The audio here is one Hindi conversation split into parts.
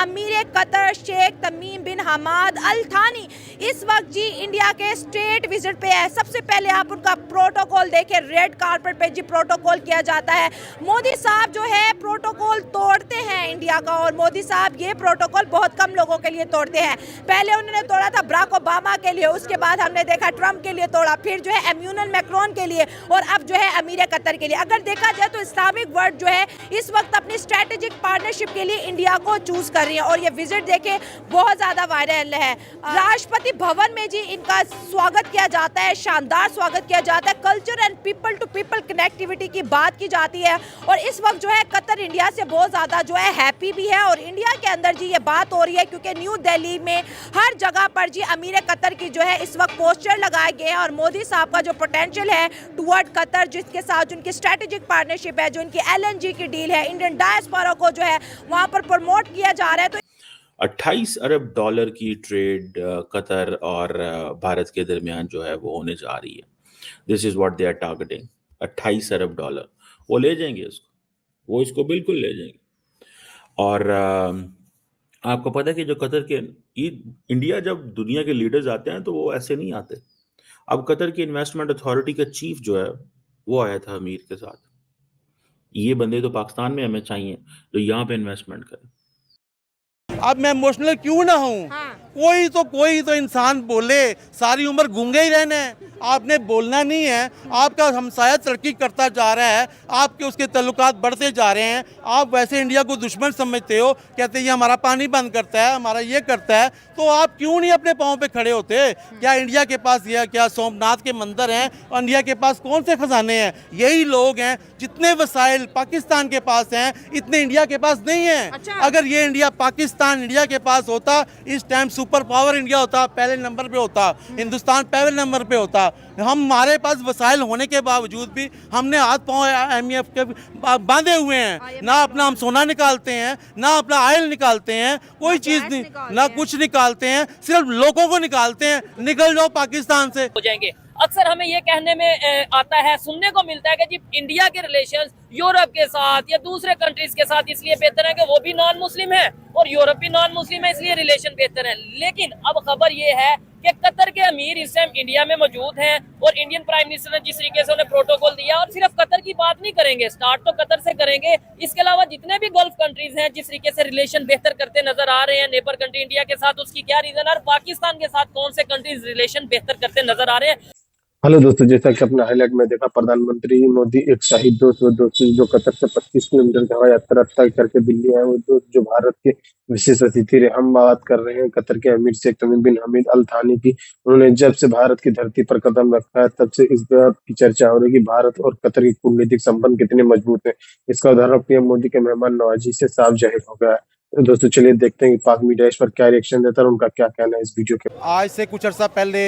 अमीर कतर शेख तमीम बिन हमाद अल थानी इस वक्त जी इंडिया के स्टेट विजिट पे है। सबसे पहले आप उनका प्रोटोकॉल देखें, रेड कारपेट पे जी प्रोटोकॉल किया जाता है। मोदी साहब जो है प्रोटोकॉल तोड़ते हैं इंडिया का, और मोदी साहब ये प्रोटोकॉल बहुत कम लोगों के लिए तोड़ते हैं। पहले उन्होंने तोड़ा था बराक ओबामा के लिए, उसके बाद हमने देखा ट्रंप के लिए तोड़ा, फिर जो है एम्यूनल मैक्रोन के लिए, और अब जो है अमीर कतर के लिए। अगर देखा जाए तो इस्लामिक वर्ल्ड जो है इस वक्त अपनी स्ट्रेटेजिक पार्टनरशिप के लिए इंडिया को चूज कर रही है, और ये विजिट देखे बहुत ज्यादा वायरल है। राष्ट्रपति भवन में जी इनका स्वागत किया जाता है, शानदार स्वागत किया जाता है। Culture and people to people connectivity की बात की जाती है, और इस वक्त जो है कतर इंडिया से बहुत ज्यादा जो है हैप्पी भी है। और इंडिया के अंदर जी ये बात हो रही है क्योंकि न्यू दिल्ली में हर जगह पर जी अमीर कतर की जो है इस वक्त पोस्टर लगाए गए हैं, और मोदी साहब का जो पोटेंशियल है टुवर्ड कतर, जिसके साथ जो उनकी स्ट्रेटेजिक पार्टनरशिप है, जो उनकी LNG की डील है, इंडियन डायस्पोरा को जो है वहां पर प्रमोट किया जा रहा है। तो 28 अरब डॉलर की ट्रेड कतर और भारत के दरमियान जो है वो होने जा रही है। This is what they are targeting. 28 अरब डॉलर वो ले जाएंगे इसको, वो इसको बिल्कुल ले जाएंगे। और आपको पता है कि जो कतर के इंडिया जब दुनिया के लीडर्स आते हैं तो वो ऐसे नहीं आते। अब कतर की इन्वेस्टमेंट अथॉरिटी का चीफ जो है वो आया था अमीर के साथ। ये बंदे तो पाकिस्तान में हमें चाहिए जो यहाँ पे इन्वेस्टमेंट करें। अब मैं इमोशनल क्यों ना हूँ? कोई तो इंसान बोले, सारी उम्र गूंगे ही रहना है। आपने बोलना नहीं है। आपका हमसाया तरक्की करता जा रहा है, आपके उसके ताल्लुकात बढ़ते जा रहे हैं। आप वैसे इंडिया को दुश्मन समझते हो, कहते हैं ये हमारा पानी बंद करता है, हमारा ये करता है। तो आप क्यों नहीं अपने पाँव पे खड़े होते? क्या इंडिया के पास यह क्या सोमनाथ के मंदिर हैं? और इंडिया के पास कौन से खजाने हैं? यही लोग हैं। जितने वसाइल पाकिस्तान के पास हैं इतने इंडिया के पास नहीं है। अच्छा। अगर ये पाकिस्तान इंडिया के पास होता, इस टाइम सुपर पावर इंडिया होता, पहले नंबर पे होता, हिंदुस्तान पहले नंबर पे होता। हमारे पास वसाइल होने के बावजूद भी हमने हाथ पांव IMF के बांधे हुए हैं। ना अपना हम सोना निकालते हैं, ना अपना ऑयल निकालते हैं, कोई चीज नहीं, ना कुछ निकालते हैं, सिर्फ लोगों को निकालते हैं। निकल जाओ पाकिस्तान से। हो जाएंगे। अक्सर हमें ये कहने में आता है, सुनने को मिलता है कि जी इंडिया के रिलेशंस यूरोप के साथ या दूसरे कंट्रीज के साथ इसलिए बेहतर है कि वो भी नॉन मुस्लिम है और यूरोप भी नॉन मुस्लिम है, इसलिए रिलेशन बेहतर है। लेकिन अब खबर ये है कि कतर के अमीर इस टाइम इंडिया में मौजूद हैं, और इंडियन प्राइम मिनिस्टर ने जिस तरीके से उन्हें प्रोटोकॉल दिया, और सिर्फ कतर की बात नहीं करेंगे, स्टार्ट तो कतर से करेंगे। इसके अलावा जितने भी गल्फ कंट्रीज हैं जिस तरीके से रिलेशन बेहतर करते नजर आ रहे हैं नेबर कंट्री इंडिया के साथ, उसकी क्या रीजन है, और पाकिस्तान के साथ कौन से कंट्रीज रिलेशन बेहतर करते नजर आ रहे हैं। हेलो दोस्तों, जैसा कि अपना हाईलाइट में देखा, प्रधानमंत्री मोदी एक शाही दोस्त जो कतर से 25 किलोमीटर की हवाई यात्रा तय करके दिल्ली आए। वो दोस्त जो भारत के विशेष अतिथि रहे। हम बात कर रहे हैं कतर के अमीर शेख तमीम बिन हमीद अल थानी की। उन्होंने जब से भारत की धरती पर कदम रखा है तब से इस बात की चर्चा हो रही है कि भारत और कतर की कूटनीतिक संबंध कितने मजबूत है। इसका उदाहरण पीएम मोदी के मेहमान नवाजी से साफ जाहिर हो गया है। तो दोस्तों चलिए देखते हैं कि पाक मीडिया इस पर क्या रिएक्शन देता है और उनका क्या कहना है इस वीडियो के। आज से कुछ अर्सा पहले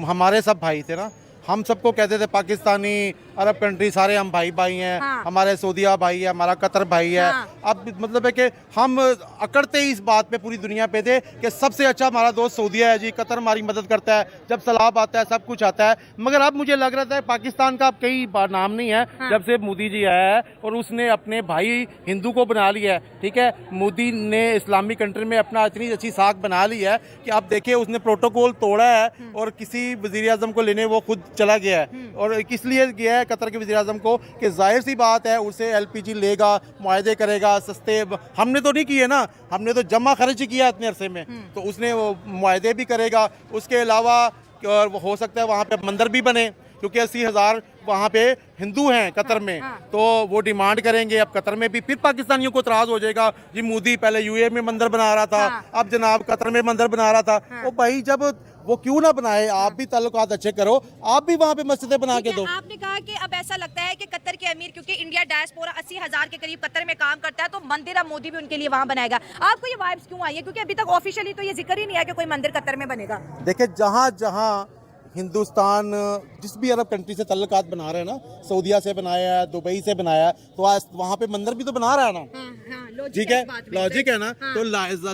हमारे सब भाई थे ना, हम सबको कहते थे पाकिस्तानी, अरब कंट्री सारे हम भाई भाई हैं। हाँ। हमारे सऊदीया भाई है, हमारा कतर भाई है। हाँ। अब मतलब है कि हम अकड़ते ही इस बात पे पूरी दुनिया पे थे कि सबसे अच्छा हमारा दोस्त सऊदीया है जी, कतर हमारी मदद करता है, जब सलाब आता है सब कुछ आता है। मगर अब मुझे लग रहा था पाकिस्तान का अब कई बार नाम नहीं है। हाँ। जब से मोदी जी आया है और उसने अपने भाई हिंदू को बना लिया है, ठीक है, मोदी ने इस्लामिक कंट्री में अपना इतनी अच्छी साख बना ली है कि आप देखिए उसने प्रोटोकॉल तोड़ा है और किसी वजीर आजम को लेने वो खुद चला गया है। और किस लिए गया है कतर के वजीर आजम को कि जाहिर सी बात है उसे LPG लेगा, मुआहदे करेगा सस्ते। हमने तो नहीं किए ना, हमने तो जमा खर्च किया इतने अरसे में, तो उसने वो मुआहदे भी करेगा। उसके अलावा और हो सकता है वहाँ पे मंदिर भी बने, क्योंकि 80,000 वहाँ पे हिंदू हैं कतर में। तो वो डिमांड करेंगे। अब कतर में भी फिर पाकिस्तानियों को इतराज हो जाएगा जी, मोदी पहले UAE में मंदिर बना रहा था, अब जनाब कतर में मंदिर बना रहा था। तो भाई जब वो क्यों ना बनाए, आप भी ताल्लुकात अच्छे करो, आप भी वहाँ पे मस्जिदें बना के दो। आपने कहा कि अब ऐसा लगता है कि कतर के अमीर, क्योंकि इंडिया डायस्पोरा 80,000 के करीब कतर में काम करता है, तो मंदिर अब मोदी भी उनके लिए वहाँ बनाएगा। आपको ये वाइब्स क्यों आई है? क्योंकि अभी तक ऑफिशियली तो ये जिक्र ही नहीं है कि कोई मंदिर कतर में बनेगा। देखिए जहाँ जहाँ हिंदुस्तान जिस भी अरब कंट्री से तल्लुकात बना रहे हैं ना, सऊदीया से बनाया है, दुबई से बनाया है, तो आज वहाँ पे मंदिर भी तो बना रहा है ना। ठीक है, लॉजिक है ना। तो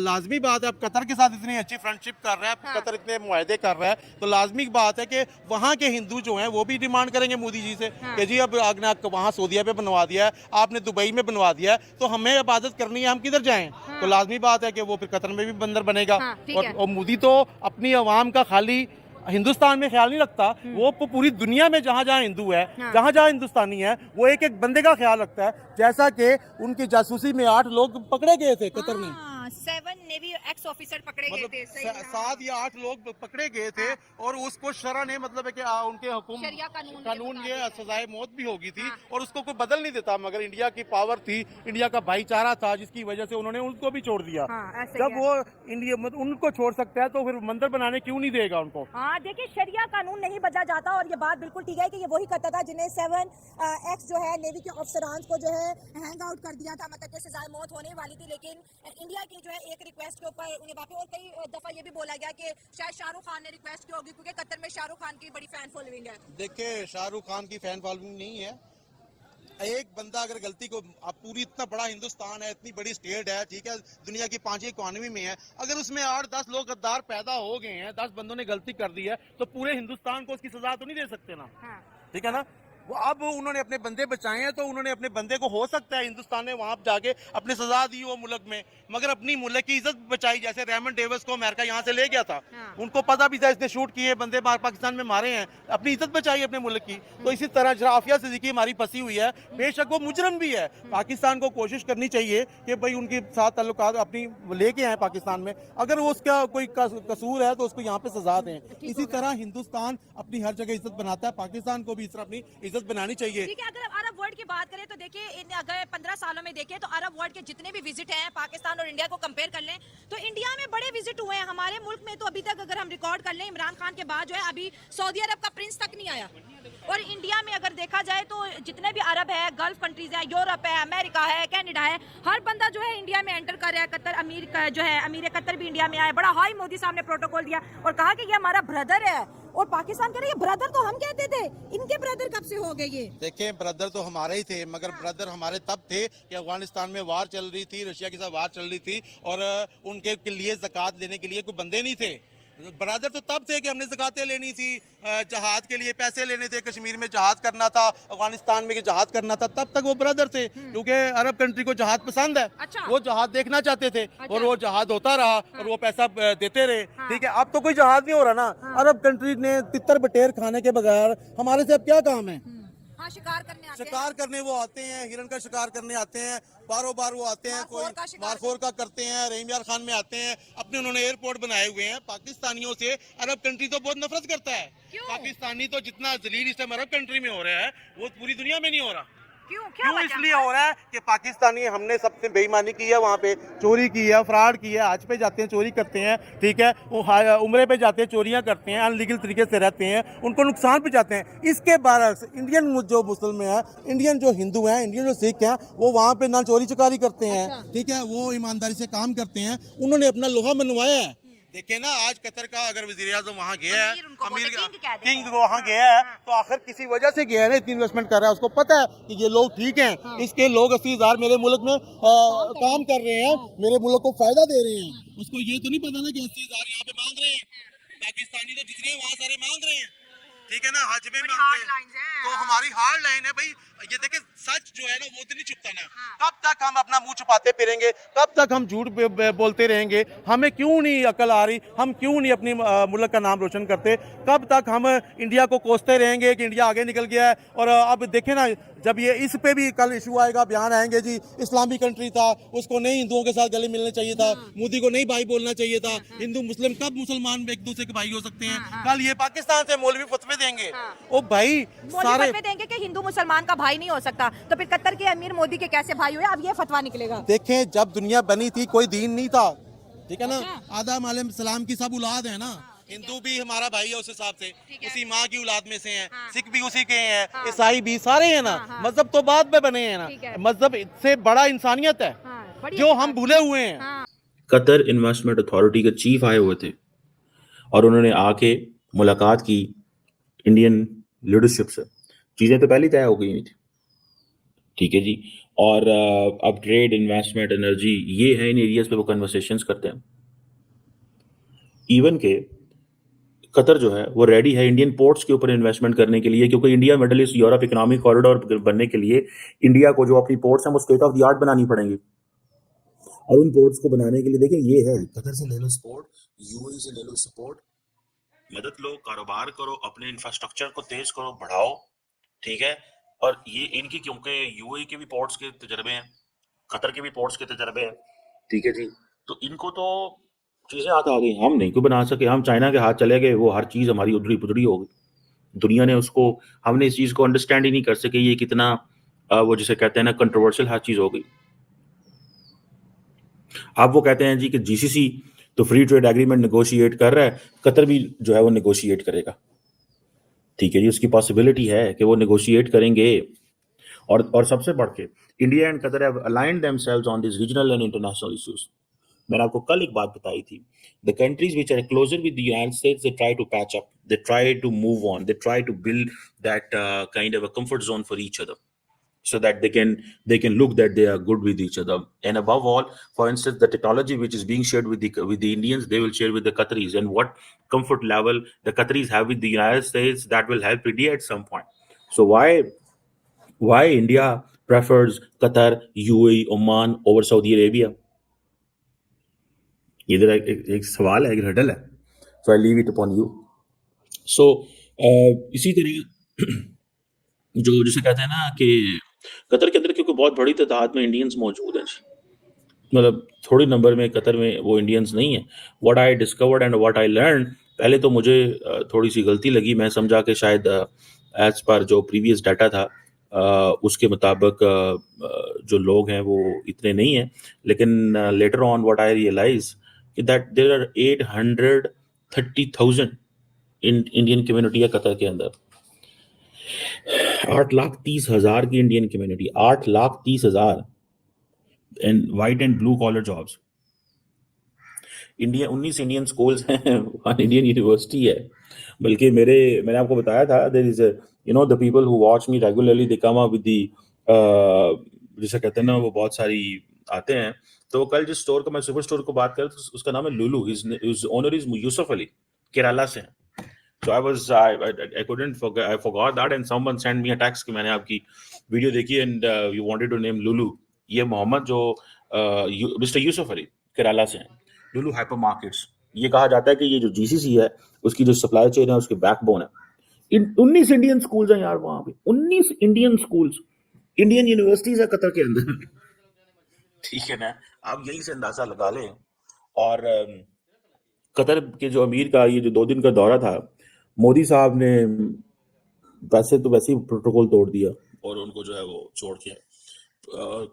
लाजमी बात है, अब कतर के साथ इतनी अच्छी फ्रेंडशिप कर रहा है, कतर इतने मुआहदे कर रहा है, तो लाजमी बात है कि वहाँ के हिंदू जो हैं वो भी डिमांड करेंगे मोदी जी से कि जी अब आपने वहाँ सऊदीया पे बनवा दिया है, आपने दुबई में बनवा दिया है, तो हमें इबादत करनी है, हम किधर जाएं। तो लाजमी बात है कि वो फिर कतर में भी बंदर बनेगा। और मोदी तो अपनी आवाम का खाली हिंदुस्तान में ख्याल नहीं रखता, वो पूरी दुनिया में जहाँ जहाँ हिंदू है, जहाँ जहाँ हिंदुस्तानी है, वो एक एक बंदे का ख्याल रखता है। जैसा कि उनकी जासूसी में 8 लोग पकड़े गए थे कतर में, 7 नेवी एक्स ऑफिसर पकड़े गए थे, 7 या 8 लोग पकड़े गए थे, और उसको शरा ने मतलब है कि उनके हुकुम शरिया कानून ये सजाए मौत भी होगी थी, और उसको कोई बदल नहीं देता, मगर इंडिया की पावर थी, इंडिया का भाईचारा था, जिसकी वजह से उन्होंने उनको भी छोड़ दिया। जब वो इंडिया मतलब उनको छोड़ सकता है, तो फिर मंदिर बनाने क्यों नहीं देगा उनको। हाँ, देखिए शरिया कानून नहीं बदला जाता, और ये बात बिल्कुल ठीक है कि ये वही कतर था जिन्हें 7 एक्स जो है नेवी के ऑफिसरान को जो है हैंग आउट कर दिया था, मतलब कि सजाए मौत होने वाली थी, लेकिन इंडिया की जो है एक रिक्वेस्ट के ऊपर उन्हें वापस, और कई दफा ये भी बोला गया कि शायद शाहरुख खान ने रिक्वेस्ट की होगी, क्योंकि कतर में शाहरुख खान की बड़ी फैन फॉलोइंग है। देखिए, शाहरुख खान की फैन फॉलोइंग नहीं है। एक बंदा अगर गलती को, अब पूरी इतना बड़ा हिंदुस्तान है, इतनी बड़ी स्टेट है, ठीक है, दुनिया की 5वीं इकोनॉमी में है, अगर उसमें 8-10 लोग गद्दार पैदा हो गए हैं, 10 बंदों ने गलती कर दी है, तो पूरे हिंदुस्तान को उसकी सजा तो नहीं दे सकते ना। ठीक है ना। वो अब उन्होंने अपने बंदे बचाए हैं, तो उन्होंने अपने बंदे को, हो सकता है हिंदुस्तान ने वहां जाके अपनी सजा दी हो मुल्क में, मगर अपनी मुल्क की इज्जत बचाई। जैसे रेमंड डेविस को अमेरिका यहाँ से ले गया था, उनको पता भी था इसने शूट किए बंदे पाकिस्तान में मारे हैं, अपनी इज्जत बचाई अपने मुल्क की। तो इसी तरह शराफिया सिद्दीकी हमारी फंसी हुई है, बेशक वो मुजरम भी है, पाकिस्तान को कोशिश करनी चाहिए कि भाई उनके साथ ताल्लुकात अपनी लेके आए पाकिस्तान में, अगर वो उसका कोई कसूर है तो उसको यहाँ पे सजा दें। इसी तरह हिंदुस्तान अपनी हर जगह इज्जत बनाता है, पाकिस्तान को भी इस तरह अपनी इज्जत बनानी चाहिए। ठीक है, अगर अरब वर्ल्ड की बात करें तो देखिए, अगर 15 सालों में देखें तो अरब वर्ल्ड के जितने भी विजिट हैं, पाकिस्तान और इंडिया को कंपेयर कर लें, तो इंडिया में बड़े विजिट हुए हैं। हमारे मुल्क में तो अभी तक अगर हम रिकॉर्ड कर लें, इमरान खान के बाद जो है अभी सऊदी अरब का प्रिंस तक नहीं आया। और इंडिया में अगर देखा जाए तो जितने भी अरब है, गल्फ कंट्रीज है, यूरोप है, अमेरिका है, कनाडा है, हर बंदा जो है इंडिया में एंटर कर रहा है। कतर अमीर जो है, अमीर कतर भी इंडिया में आया, बड़ा हाई मोदी साहब ने प्रोटोकॉल दिया और कहा कि ये हमारा ब्रदर है। और पाकिस्तान कह रहे हैं ब्रदर तो हम कहते थे, इनके ब्रदर कब से हो गए ये? देखें, ब्रदर तो हमारे ही थे, मगर ब्रदर हमारे तब थे कि अफगानिस्तान में वार चल रही थी, रशिया के साथ वार चल रही थी, और उनके लिए ज़कात लेने के लिए कोई बंदे नहीं थे। ब्रदर तो तब थे कि हमने ज़कातें लेनी थी, जहाद के लिए पैसे लेने थे, कश्मीर में जहाद करना था, अफगानिस्तान में जहाद करना था, तब तक वो ब्रदर थे, क्योंकि अरब कंट्री को जहाद पसंद है। अच्छा। वो जहाद देखना चाहते थे, और वो जहाद होता रहा, और वो पैसा देते रहे। ठीक है, अब तो कोई जहाद नहीं हो रहा ना। अरब कंट्री ने तितर बटेर खाने के बगैर हमारे से अब क्या काम है। हाँ, शिकार करने आते हैं। शिकार करने वो आते हैं, हिरन का शिकार करने आते हैं, बारो बार वो आते हैं, कोई मारखोर का करते हैं, रहीम यार खान में आते हैं, अपने उन्होंने एयरपोर्ट बनाए हुए हैं। पाकिस्तानियों से अरब कंट्री तो बहुत नफरत करता है। पाकिस्तानी तो जितना जलील इस टाइम अरब कंट्री में हो रहा है, वो पूरी दुनिया में नहीं हो रहा। क्यों इसलिए हो रहा है कि पाकिस्तानी, हमने सबसे बेईमानी की है, वहाँ पे चोरी की है, फ्रॉड की है, हज पे जाते हैं चोरी करते हैं, ठीक है, वो उम्रे पे जाते हैं चोरियां करते हैं, अनलीगल तरीके से रहते हैं, उनको नुकसान पहुंचाते हैं। इसके बरक्स इंडियन जो मुस्लिम हैं, इंडियन जो हिंदू हैं, इंडियन जो सिख हैं, वो वहाँ पे ना चोरी चकारी करते हैं, ठीक है, वो ईमानदारी से काम करते हैं, उन्होंने अपना लोहा मनवाया है। देखिए ना, आज कतर का अगर वज़ीर आज़म वहाँ गया है, अमीर किंग वहाँ गया है, तो आखिर किसी वजह से गया है ना, इतनी इन्वेस्टमेंट कर रहा है, उसको पता है कि ये लोग ठीक हैं, इसके लोग 80,000 मेरे मुल्क में काम कर रहे हैं, मेरे मुल्क को फायदा दे रहे हैं। उसको ये तो नहीं पता ना कि 80,000 यहाँ पे मांग रहे हैं, पाकिस्तानी तो जितने वहाँ सारे मांग रहे हैं, ठीक है ना, हज में मांगते हैं। तो हमारी हार्ड लाइन है भाई, ये देखे, सच जो है ना वो तो नहीं छुपता ना। कब तक हम अपना मुंह छुपाते फिरेंगे, कब तक हम झूठ बोलते रहेंगे? हमें क्यों नहीं अकल आ रही, हम क्यों नहीं अपनी मुल्क का नाम रोशन करते? कब तक हम इंडिया को कोसते रहेंगे कि इंडिया आगे निकल गया है? और अब देखें ना, जब ये इस पे भी कल इशू आएगा, बयान आएंगे, जी इस्लामी कंट्री था, उसको नहीं हिंदुओं के साथ गले मिलना चाहिए था, मोदी को नहीं भाई बोलना चाहिए था, हिंदू मुस्लिम कब मुसलमान एक दूसरे के भाई हो सकते हैं? कल ये पाकिस्तान से मौलवी फतवे देंगे, ओ भाई सारे फतवे देंगे कि हिंदू मुसलमान का भाई नहीं हो सकता, तो फिर कतर के अमीर मोदी के कैसे भाई हुए? अब ये फतवा निकलेगा। देखें, जब दुनिया बनी थी कोई दीन नहीं था, ठीक है ना, आदम अलैहिस्सलाम की सब औलाद है ना, हिंदू भी हमारा भाई है उस हिसाब से, उसी माँ की औलाद में से हैं, सिख भी उसी के हैं, ईसाई भी, सारे हैं ना, मजहब तो बाद में बने हैं ना, मजहब से बड़ा इंसानियत है जो हम भूले हुए हैं। कतर इन्वेस्टमेंट अथॉरिटी के चीफ आए हुए थे और उन्होंने आके मुलाकात की इंडियन लीडरशिप से। चीज़ें तो पहले तय हो गई हुई थी, ठीक है जी। और अब ट्रेड, इन्वेस्टमेंट, एनर्जी, ये है इन एरियाज पे वो कन्वर्सेशंस करते हैं। इवन के कतर जो है वो रेडी है इंडियन पोर्ट्स के ऊपर इन्वेस्टमेंट करने के लिए, क्योंकि India middle east Europe economic corridor बनने के लिए इंडिया को जो अपनी पोर्ट्स हैं वो स्टेट ऑफ द आर्ट बनानी पड़ेंगी। और उन पोर्ट्स को बनाने के लिए देखिए ये है, कतर से ले लो सपोर्ट, यूएई से ले लो सपोर्ट, मदद लो, कारोबार करो, अपने इंफ्रास्ट्रक्चर को तेज करो, बढ़ाओ, ठीक है। और ये इनकी, क्योंकि यूएई के भी पोर्ट्स के तजर्बे हैं, कतर के भी पोर्ट्स के तजर्बे हैं, ठीक है जी। तो इनको तो चीजें हाथ आ गई, हम नहीं क्यों बना सके, हम चाइना के हाथ चले गए, वो हर चीज हमारी उधड़ी पुधड़ी हो गई। दुनिया ने उसको, हमने इस चीज को अंडरस्टैंड ही नहीं कर सके, ये कितना वो जिसे कहते हैं ना कंट्रोवर्शियल हर चीज हो गई। अब वो कहते हैं जी कि जीसीसी तो फ्री ट्रेड एग्रीमेंट नेगोशिएट कर रहा है, कतर भी जो है वो नेगोशिएट करेगा, ठीक है जी। उसकी पॉसिबिलिटी है कि वो नेगोशिएट करेंगे। और सबसे बढ़ के India and Qatar have aligned themselves on this regional and international issues. मैंने आपको कल एक बात बताई थी, the countries which are closer with the United States, they try to patch up, they try to move on, they try to build that kind of a comfort zone for each other, so that they can look that they are good with each other. And above all, for instance, the technology which is being shared with the Indians, they will share with the Qataris, and what comfort level the Qataris have with the United States, that will help India at some point. So why India prefers Qatar, UAE, Oman over Saudi Arabia? इधर एक सवाल है, एक हडल है, so I leave it upon you. So इसी तरह जो जिसे कहते हैं ना कि कतर के अंदर क्योंकि बहुत बड़ी तादाद में इंडियंस मौजूद हैं, मतलब थोड़ी नंबर में कतर में वो इंडियंस नहीं है। What I discovered and what I learn, पहले तो मुझे थोड़ी सी गलती लगी, मैं समझा कि शायद एज पर जो प्रीवियस डाटा था उसके मुताबिक जो लोग हैं वो इतने नहीं हैं, लेकिन later on what I realise कि that there are 830,000 Indian community है कतर के अंदर। 8,30,000 की Indian community, 8,30,000 and white and blue collar jobs. India 19 Indian schools हैं, इंडियन यूनिवर्सिटी है। बल्कि मैंने आपको बताया था, there is the people who watch me regularly, they come up with जिसे कहते हैं ना, वो बहुत सारी आते हैं। तो कल जिस स्टोर का मैं सुपर स्टोर को बात कर, तो उसका नाम है Lulu, his owner is Yusuf Ali, Kerala से हैं। So I couldn't forget, I forgot that, and someone sent me a text कि मैंने आपकी वीडियो देखी and you wanted to name Lulu. ये मोहम्मद जो मिस्टर यूसुफ अली केरला से हैं, लुलू हाइपर मार्केट्स। ये कहा जाता है कि ये जो जीसीसी है उसकी जो सप्लाई चेन है उसकी बैकबोन है। 19 इंडियन स्कूल्स हैं यार वहां पे, 19 इंडियन स्कूल्स, इंडियन यूनिवर्सिटीज है कतर के अंदर, ठीक है ना। आप यहीं से अंदाजा लगा लें। और कतर के जो अमीर का ये जो 2 दिन का दौरा था, मोदी साहब ने वैसे तो वैसे ही प्रोटोकॉल तोड़ दिया और उनको जो है वो छोड़ के,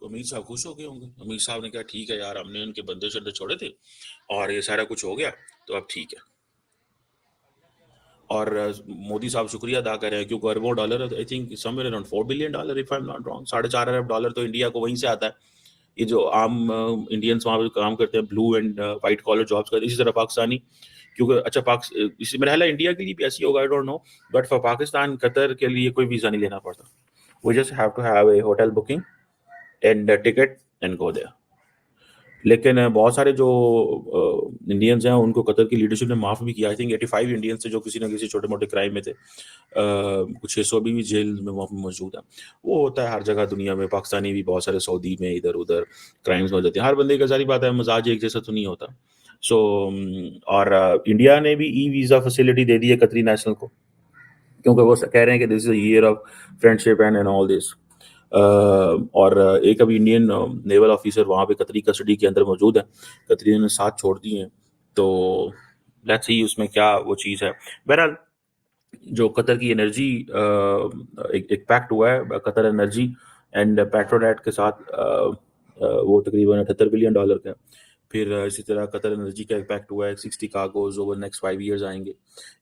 अमीर साहब खुश हो गए होंगे। अमीर साहब ने कहा ठीक है यार, हमने उनके बंदे शंदे छोड़े थे और ये सारा कुछ हो गया, तो अब ठीक है। और मोदी साहब शुक्रिया अदा कर रहे हैं, क्योंकि अरबों dollar, I think somewhere around $4 billion, if I am not wrong, $4.5 अरब तो इंडिया को वहीं से आता है। ये जो आम इंडियंस वहाँ पे काम करते हैं, blue and white collar jobs करते हैं। इसी तरह पाकिस्तानी, क्योंकि अच्छा इसी मेरा ख्याल है इंडिया के लिए भी ऐसी होगा, I don't know, but for Pakistan Qatar के लिए कोई वीज़ा नहीं लेना पड़ता। We just have to have a hotel booking and ticket and go there. लेकिन बहुत सारे जो इंडियंस हैं उनको कतर की लीडरशिप ने माफ़ भी किया। आई थिंक 85 इंडियंस थे जो किसी ना किसी छोटे मोटे क्राइम में थे, कुछ 600 भी जेल में वहाँ पर मौजूद है। वो होता है हर जगह दुनिया में, पाकिस्तानी भी बहुत सारे सऊदी में इधर उधर क्राइम्स हो जाते हैं। हर बंदे का सारी बात है, मजाज एक जैसा तो नहीं होता। सो और इंडिया ने भी ई वीज़ा फैसिलिटी दे दी है कतरी नेशनल को, क्योंकि वो कह रहे हैं कि this is a year of friendship and all this. और एक अभी इंडियन नेवल ऑफिसर वहाँ पे कतरी कस्टडी के अंदर मौजूद है, कतरी ने साथ छोड़ दिए हैं, तो लेट्स सी उसमें क्या वो चीज़ है। बहरहाल जो कतर की एनर्जी एक पैक्ट हुआ है, कतर एनर्जी एंड पेट्रोनेट के साथ, वो तकरीबन $78 बिलियन का। फिर इसी तरह कतर एनर्जी का एक पैक्ट हुआ है, 60 कार्गोज ओवर नेक्स्ट 5 ईयर्स आएंगे।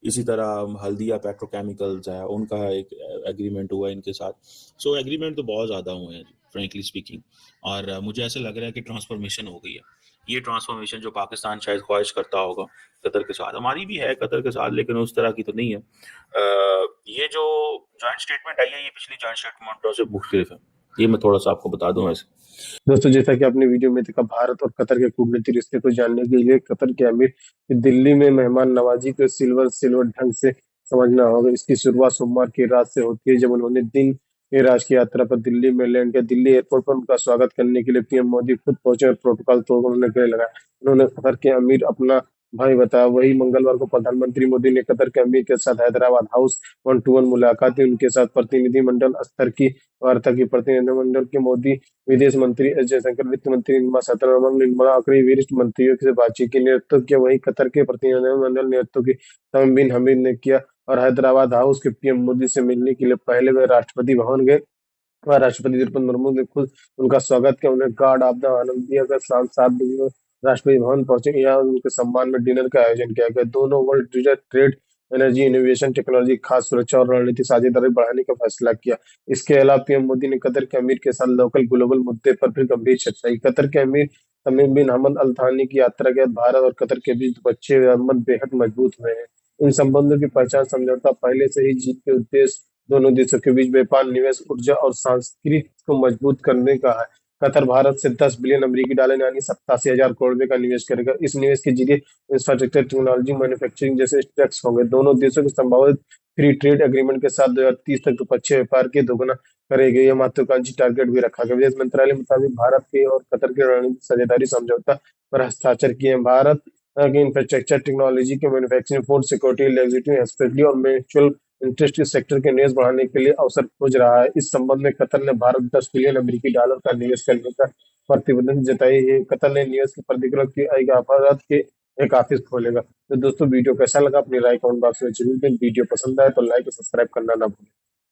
इसी तरह हल्दिया पेट्रोकेमिकल्स है, उनका एक एग्रीमेंट हुआ है इनके साथ। सो एग्रीमेंट तो बहुत ज़्यादा हुए हैं फ्रेंकली स्पीकिंग, और मुझे ऐसा लग रहा है कि ट्रांसफॉर्मेशन हो गई है। ये ट्रांसफॉर्मेशन जो पाकिस्तान शायद ख्वाहिश करता होगा कतर के साथ, हमारी भी है कतर के साथ, लेकिन उस तरह की तो नहीं है। ये जो जॉइंट स्टेटमेंट आई है ये पिछली जॉइंट स्टेटमेंटों से मुख्तलिफ है, ये मैं थोड़ा सा आपको बता दूं ऐसे। दोस्तों, जैसा कि आपने वीडियो में देखा, भारत और कतर के कूटनीतिक रिश्ते को जानने के लिए कतर के अमीर की दिल्ली में मेहमान नवाजी को सिल्वर ढंग से समझना होगा। इसकी शुरुआत सोमवार की रात से होती है, जब उन्होंने दिन की राष्ट्रीय यात्रा पर दिल्ली में लैंड किया। दिल्ली एयरपोर्ट पर उनका स्वागत करने के लिए पीएम मोदी खुद पहुंचे और प्रोटोकॉल तोड़कर उन्हें गले लगाया। उन्होंने कतर के अमीर अपना भाई बताया। वही मंगलवार को प्रधानमंत्री मोदी ने कतर के अमीर के साथ हैदराबाद हाउस 1-to-1 मुलाकात की। उनके साथ प्रतिनिधिमंडल स्तर की वार्ता की। प्रतिनिधिमंडल के मोदी विदेश मंत्री एस जयशंकर, वित्त मंत्री निर्मला सीतारमण, निर्मला कई वरिष्ठ मंत्रियों से बातचीत की। नेतृत्व किया वही कतर के प्रतिनिधिमंडल नेतृत्व की तमीम बिन हमीद ने किया और हैदराबाद हाउस के पीएम मोदी से मिलने के लिए पहले वे राष्ट्रपति भवन गए। वहाँ राष्ट्रपति द्रौपदी मुर्मू ने खुद उनका स्वागत किया, उन्हें गार्ड ऑफ द ऑनर दिया गया। शाम 7 बजे राष्ट्रपति भवन पहुंचे, यहाँ उनके सम्मान में डिनर का आयोजन किया गया। दोनों world leader trade, energy, innovation, technology, खाद्य सुरक्षा और रणनीतिक साझेदारी बढ़ाने का फैसला किया। इसके अलावा पीएम मोदी ने कतर के अमीर के साथ लोकल ग्लोबल मुद्दे पर भी गंभीर चर्चा की। कतर के अमीर तमीम बिन हमद अल थानी की यात्रा के बाद भारत और कतर के बीच द्विपक्षीय संबंध बेहद मजबूत हुए हैं। इन संबंधों की पहचान समझौता पहले से ही जीत के उद्देश्य दोनों देशों के बीच व्यापार, निवेश, ऊर्जा और संस्कृति को मजबूत करने का है। कतर भारत से 10 बिलियन अमेरिकी डॉलर यानी 87,000 करोड़ रुपए का निवेश करेगा। इस निवेश के जरिए इंफ्रास्ट्रक्चर, टेक्नोलॉजी, मैन्युफैक्चरिंग जैसे स्टेक्स होंगे। दोनों देशों के संभावित फ्री ट्रेड एग्रीमेंट के साथ 2030 तक द्विपक्षीय व्यापार के दोगुना करेंगे। यह महत्वाकांक्षी टारगेट भी रखा गया। विदेश मंत्रालय के मुताबिक भारत के और कतर के रणनीतिक साझेदारी समझौता पर हस्ताक्षर किए हैं। भारत के इंफ्रास्ट्रक्चर, टेक्नोलॉजी के manufacturing, food security, electricity, hospitality और म्यूचुअल इंटरेस्ट के सेक्टर के निवेश बढ़ाने के लिए अवसर खोज रहा है। इस संबंध में कतर ने भारत 10 बिलियन अमेरिकी डॉलर का निवेश करने का प्रतिबद्धता जताई है। कतर ने निवेश की प्रतिक्रिया की भारत के एक ऑफिस खोलेगा। तो दोस्तों, वीडियो कैसा लगा अपनी राय कमेंट बॉक्स में जरूर दें। वीडियो पसंद आए तो लाइक और सब्सक्राइब करना ना भूलें।